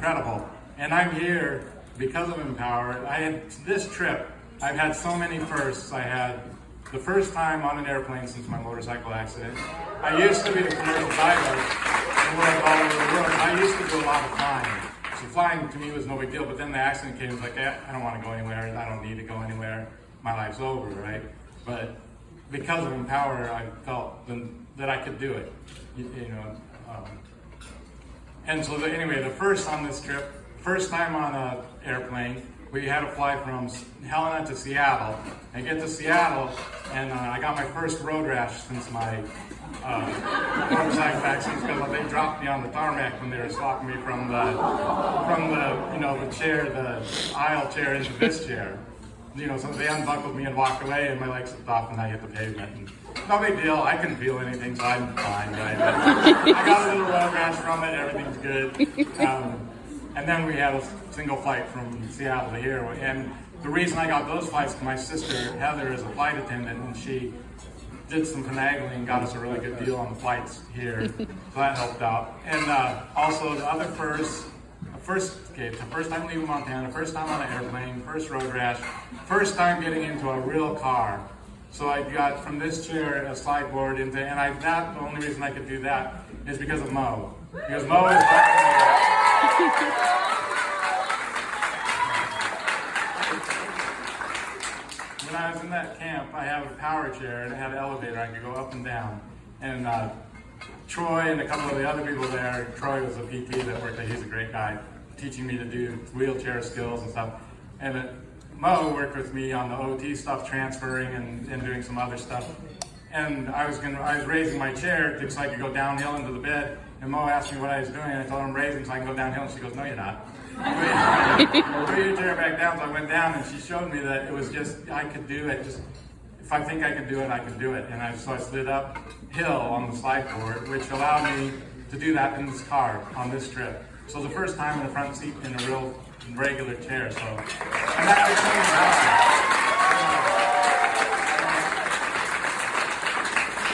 incredible. And I'm here because of Empower. This trip, I've had so many firsts. I had the first time on an airplane since my motorcycle accident. I used to be the commercial pilot and work all over the world. I used to do a lot of flying. So flying to me was no big deal, but then the accident came, it was like, I don't want to go anywhere, I don't need to go anywhere, my life's over, right? But because of Empower, I felt that I could do it, and so anyway, the first on this trip, first time on an airplane, we had to fly from Helena to Seattle. I get to Seattle, and I got my first road rash since my motorcycle accident because they dropped me on the tarmac when they were swapping me from the chair, the aisle chair into this chair. So they unbuckled me and walked away, and my legs slipped off, and I hit the pavement. And no big deal. I couldn't feel anything, so I'm fine. Right? I got a little road rash from it. Everything's good. And then we had a single flight from Seattle to here. And the reason I got those flights, my sister Heather is a flight attendant, and she did some finagling and got us a really good deal on the flights here. So that helped out. And also the other the first time leaving Montana, first time on an airplane, first road rash, first time getting into a real car. So I got from this chair a slide board into, and the only reason I could do that is because of Mo. Because Mo is when I was in that camp, I have a power chair and it had an elevator. I could go up and down. And Troy and a couple of the other people there, Troy was a PT that worked there. He's a great guy, teaching me to do wheelchair skills and stuff. And Mo worked with me on the OT stuff, transferring and doing some other stuff. And I was raising my chair so I could go downhill into the bed. And Mo asked me what I was doing, and I told him I'm raising so I can go downhill. And she goes, "No, you're not. Put your chair back down." So I went down, and she showed me that it was just I could do it. Just if I think I can do it, I can do it. And so I slid uphill on the slide board, which allowed me to do that in this car on this trip. So the first time in the front seat in a real regular chair. So, and that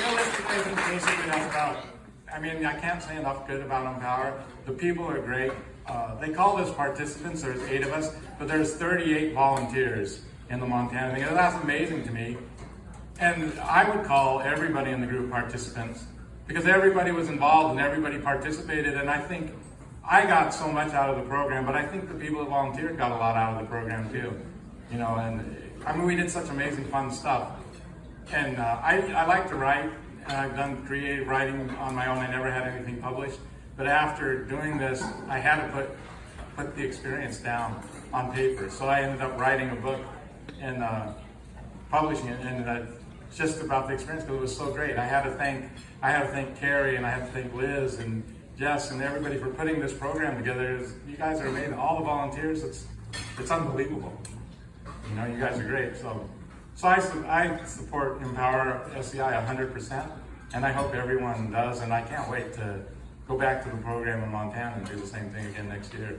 was basically that's about. I mean, I can't say enough good about Empower. The people are great. They call us participants. There's 8 of us, but there's 38 volunteers in the Montana thing. And that's amazing to me. And I would call everybody in the group participants because everybody was involved and everybody participated. And I think I got so much out of the program, but I think the people that volunteered got a lot out of the program too. And I mean, we did such amazing fun stuff. And I like to write, and I've done creative writing on my own. I never had anything published. But after doing this, I had to put the experience down on paper. So I ended up writing a book and publishing it, and just about the experience because it was so great. I had to thank Carrie, and I had to thank Liz and Jess and everybody for putting this program together. You guys are amazing. All the volunteers, it's unbelievable. You guys are great. So I support Empower SCI 100%, and I hope everyone does. And I can't wait to go back to the program in Montana and do the same thing again next year.